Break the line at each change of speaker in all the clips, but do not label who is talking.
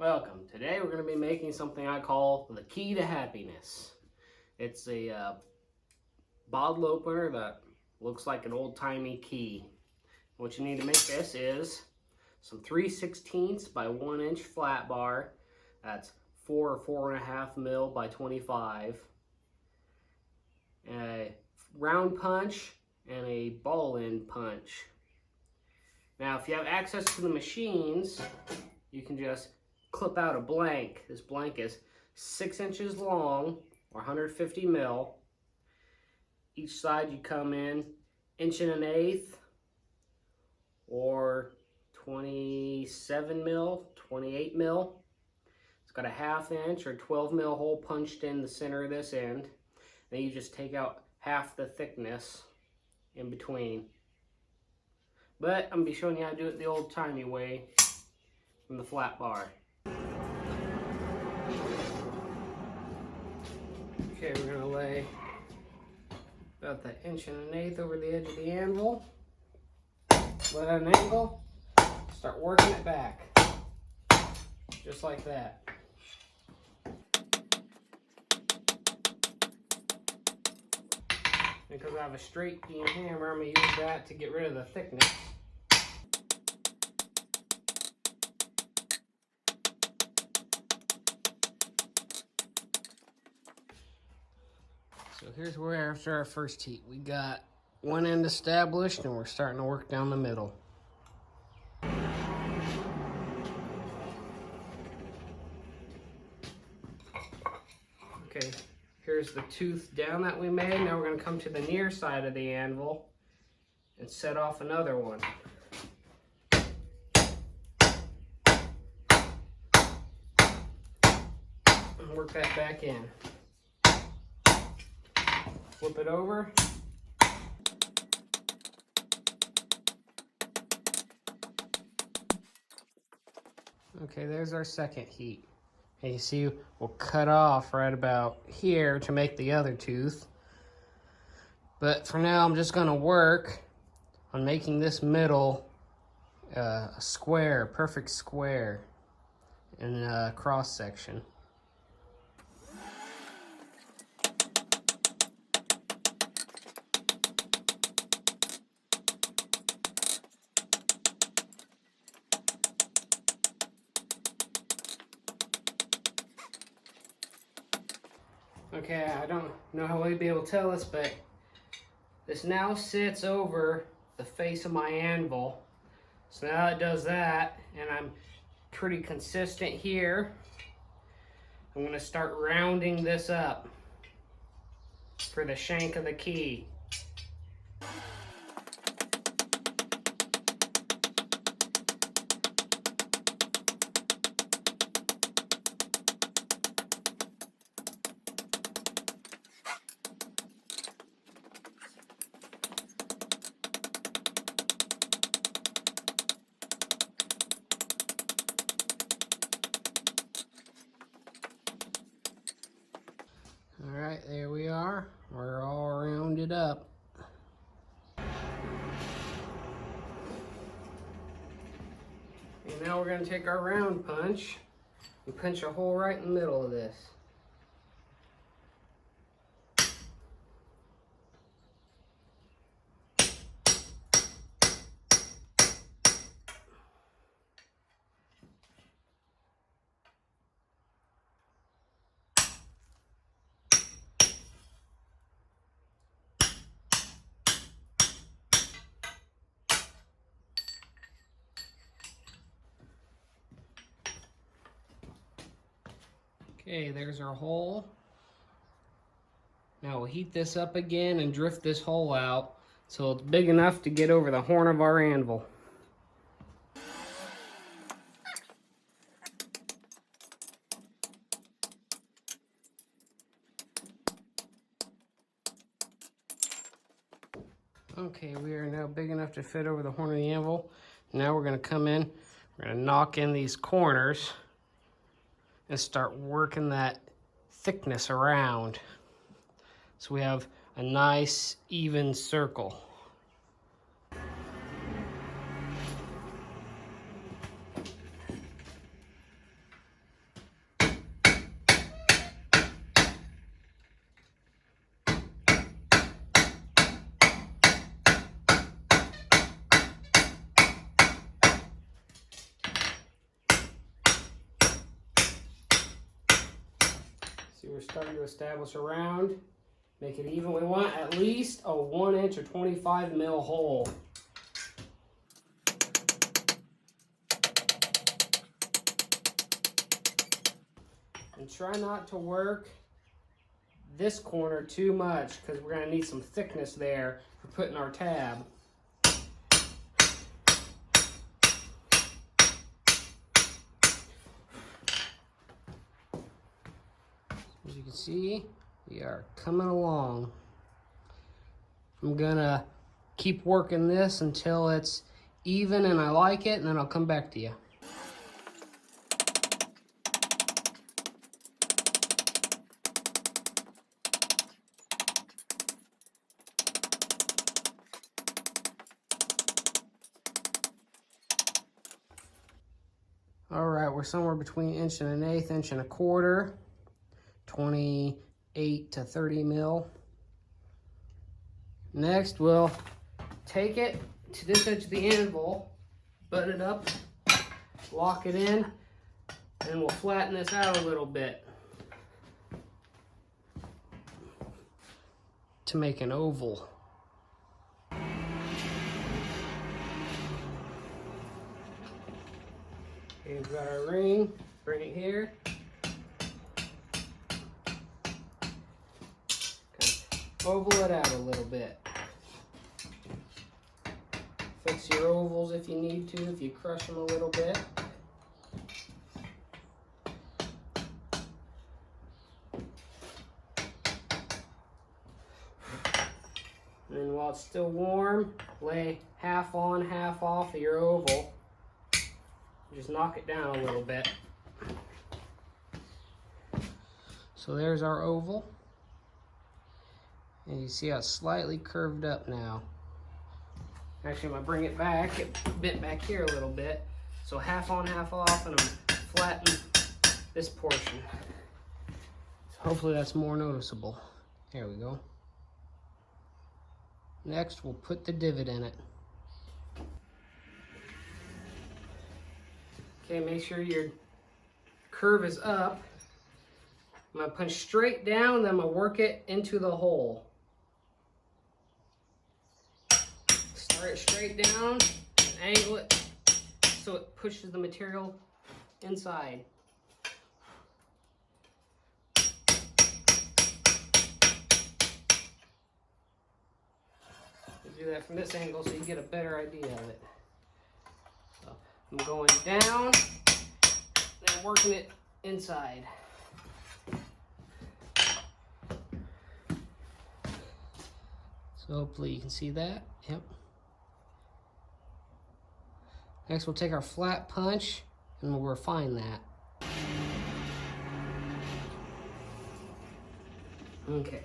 Welcome. Today we're going to be making something I call the key to happiness. It's a bottle opener that looks like an old-timey key. What you need to make this is some 3/16 by 1 inch flat bar. That's 4 or 4.5 mil by 25. A round punch and a ball end punch. Now if you have access to the machines, you can just clip out a blank. This blank is 6 inches long or 150 mil. Each side you come in 1.125" or 27 mil, 28 mil. It's got a 1/2 inch or 12 mil hole punched in the center of this end. Then you just take out half the thickness in between. But I'm going to be showing you how to do it the old-timey way from the flat bar. Okay, we're going to lay about the 1.125" over the edge of the anvil. Let at an angle, start working it back. Just like that. Because I have a straight beam hammer, I'm going to use that to get rid of the thickness. So here's where after our first heat, we got one end established and we're starting to work down the middle. Okay, here's the tooth down that we made. Now we're going to come to the near side of the anvil and set off another one. And work that back in. Flip it over. Okay, there's our second heat. And you see we'll cut off right about here to make the other tooth. But for now, I'm just gonna work on making this middle a square, perfect square in a cross section. Okay, I don't know how you'd be able to tell this, but this now sits over the face of my anvil. So now it does that, and I'm pretty consistent here. I'm going to start rounding this up for the shank of the key. All right, there we are. We're all rounded up. And now we're going to take our round punch and punch a hole right in the middle of this. Okay, there's our hole. Now we'll heat this up again and drift this hole out so it's big enough to get over the horn of our anvil. Okay, we are now big enough to fit over the horn of the anvil. Now we're going to come in, we're going to knock in these corners and start working that thickness around so we have a nice even circle. we're starting to establish a round. Make it even. We want at least a 1 inch or 25 mil hole. And try not to work this corner too much because we're going to need some thickness there for putting our tab. As you can see, we are coming along. I'm gonna keep working this until it's even and I like it, and then I'll come back to you. All right, we're somewhere between 1 1/8 inch, 1/4 inch, 28 to 30 mil. Next, we'll take it to this edge of the anvil, button it up, lock it in, and we'll flatten this out a little bit to make an oval. Okay, we've got our ring, bring it here. Oval it out a little bit. Fix your ovals if you need to, if you crush them a little bit. And then while it's still warm, lay half on, half off of your oval. Just knock it down a little bit. So there's our oval. And you see how it's slightly curved up now. Actually, I'm gonna bring it back, it bent back here a little bit. So half on, half off, and I'm flattening this portion. So hopefully that's more noticeable. There we go. Next, we'll put the divot in it. Okay, make sure your curve is up. I'm gonna punch straight down, then I'm gonna work it into the hole. Start it straight down, and angle it so it pushes the material inside. Do that from this angle so you get a better idea of it. So I'm going down and working it inside. So hopefully you can see that. Yep. Next we'll take our flat punch and we'll refine that. Okay.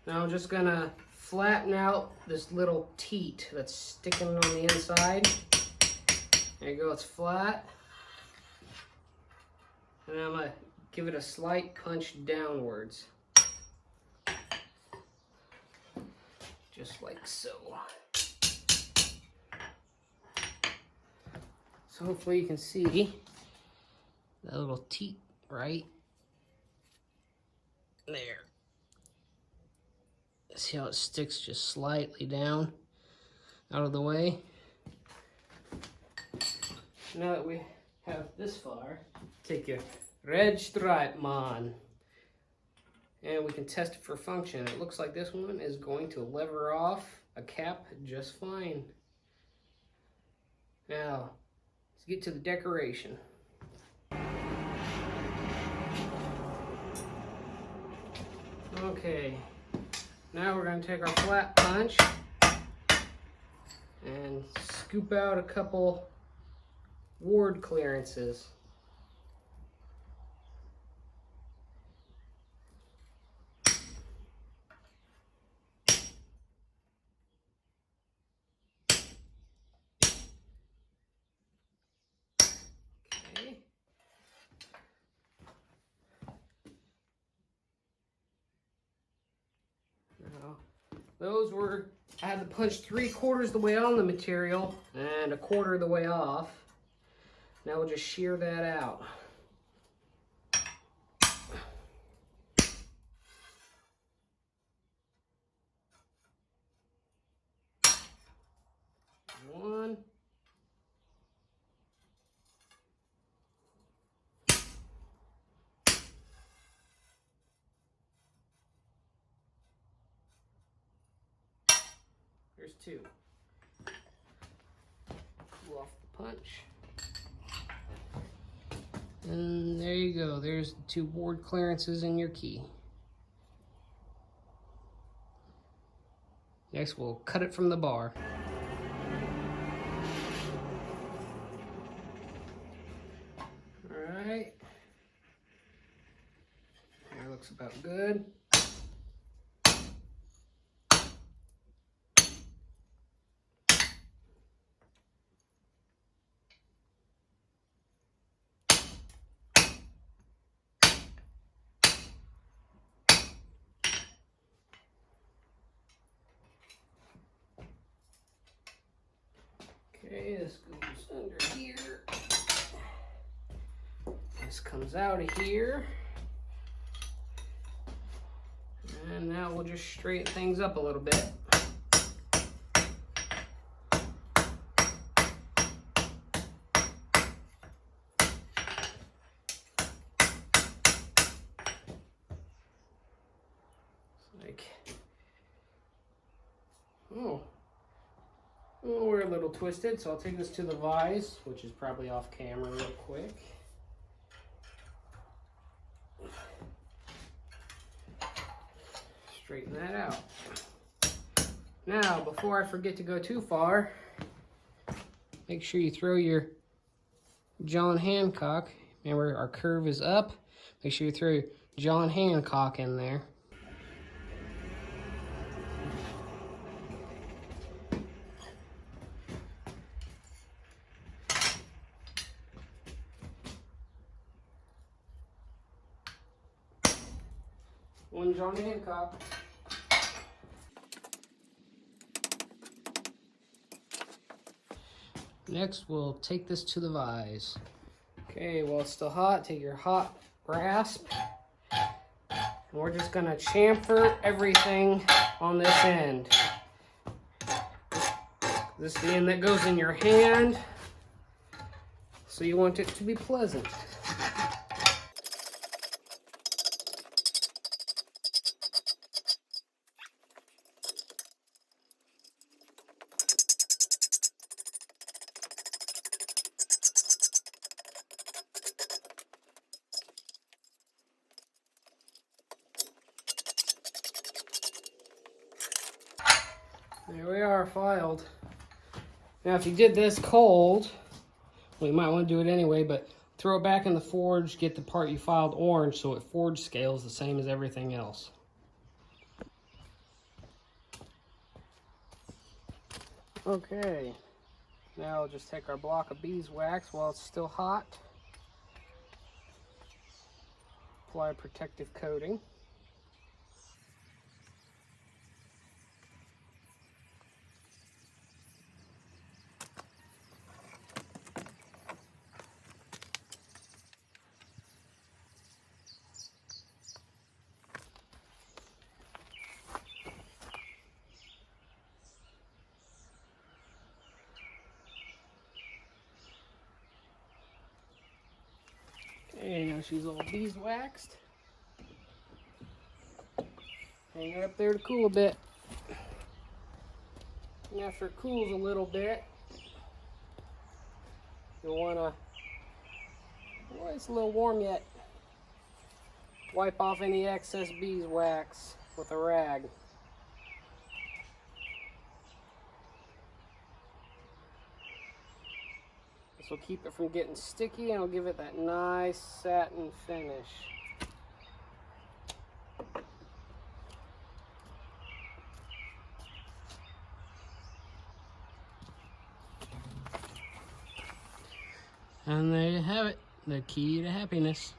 Now I'm just gonna flatten out this little teat that's sticking on the inside. There you go, it's flat. And I'm gonna give it a slight punch downwards. Just like so. So hopefully you can see that little teat right there. See how it sticks just slightly down out of the way. Now that we have this far, take your red stripe man and we can test it for function. It looks like this one is going to lever off a cap just fine. Now, let's get to the decoration. Okay, now we're going to take our flat punch and scoop out a couple ward clearances. Okay. Now, those were, I had to punch 3/4 of the way on the material and 1/4 of the way off. Now we'll just shear that out. There's two. Pull off the punch. And there you go. There's the two board clearances in your key. Next, we'll cut it from the bar. All right. That looks about good. Okay, this goes under here. This comes out of here. And now we'll just straighten things up a little bit. Like, oh, we're a little twisted, so I'll take this to the vise, which is probably off camera real quick. Straighten that out. Now, before I forget to go too far, make sure you throw your John Hancock. Remember, our curve is up. Make sure you throw your John Hancock in there. One John Hancock. Next, we'll take this to the vise. Okay, while it's still hot, take your hot rasp. And we're just gonna chamfer everything on this end. This is the end that goes in your hand, so you want it to be pleasant. There we are, filed. Now if you did this cold, well, you might want to do it anyway, but throw it back in the forge, get the part you filed orange so it forge scales the same as everything else. Okay, now we'll just take our block of beeswax while it's still hot. Apply a protective coating. Okay, now she's all beeswaxed. Hang her up there to cool a bit. And after it cools a little bit, you'll want to, oh, it's a little warm yet, wipe off any excess beeswax with a rag. This will keep it from getting sticky and it'll give it that nice satin finish. And there you have it, the key to happiness.